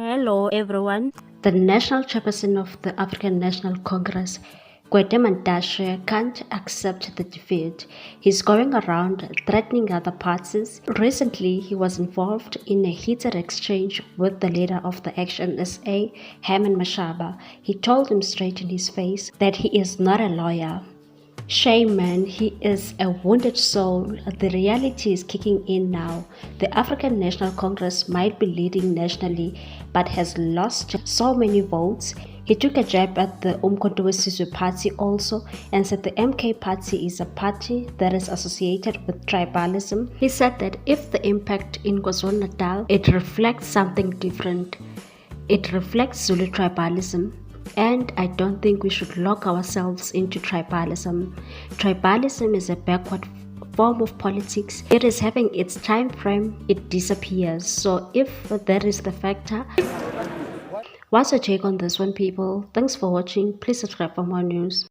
Hello everyone. The national chairperson of the African National Congress, Gwede Mantashe, can't accept the defeat. He's going around threatening other parties. Recently, he was involved in a heated exchange with the leader of the Action SA, Mashaba. He told him straight in his face that he is not a lawyer. Shame, man, he is a wounded soul. The reality is kicking in now. The African National Congress might be leading nationally, but has lost so many votes. He took a jab at the Umkhonto we Sizwe party also and said the MK party is a party that is associated with tribalism. He said that if the impact in KwaZulu-Natal, it reflects something different. It reflects Zulu tribalism. And I don't think we should lock ourselves into tribalism. Tribalism is a backward form of politics. It is having its time frame, it disappears. So if that is the factor, what's your take on this one, people? Thanks for watching. Please subscribe for more news.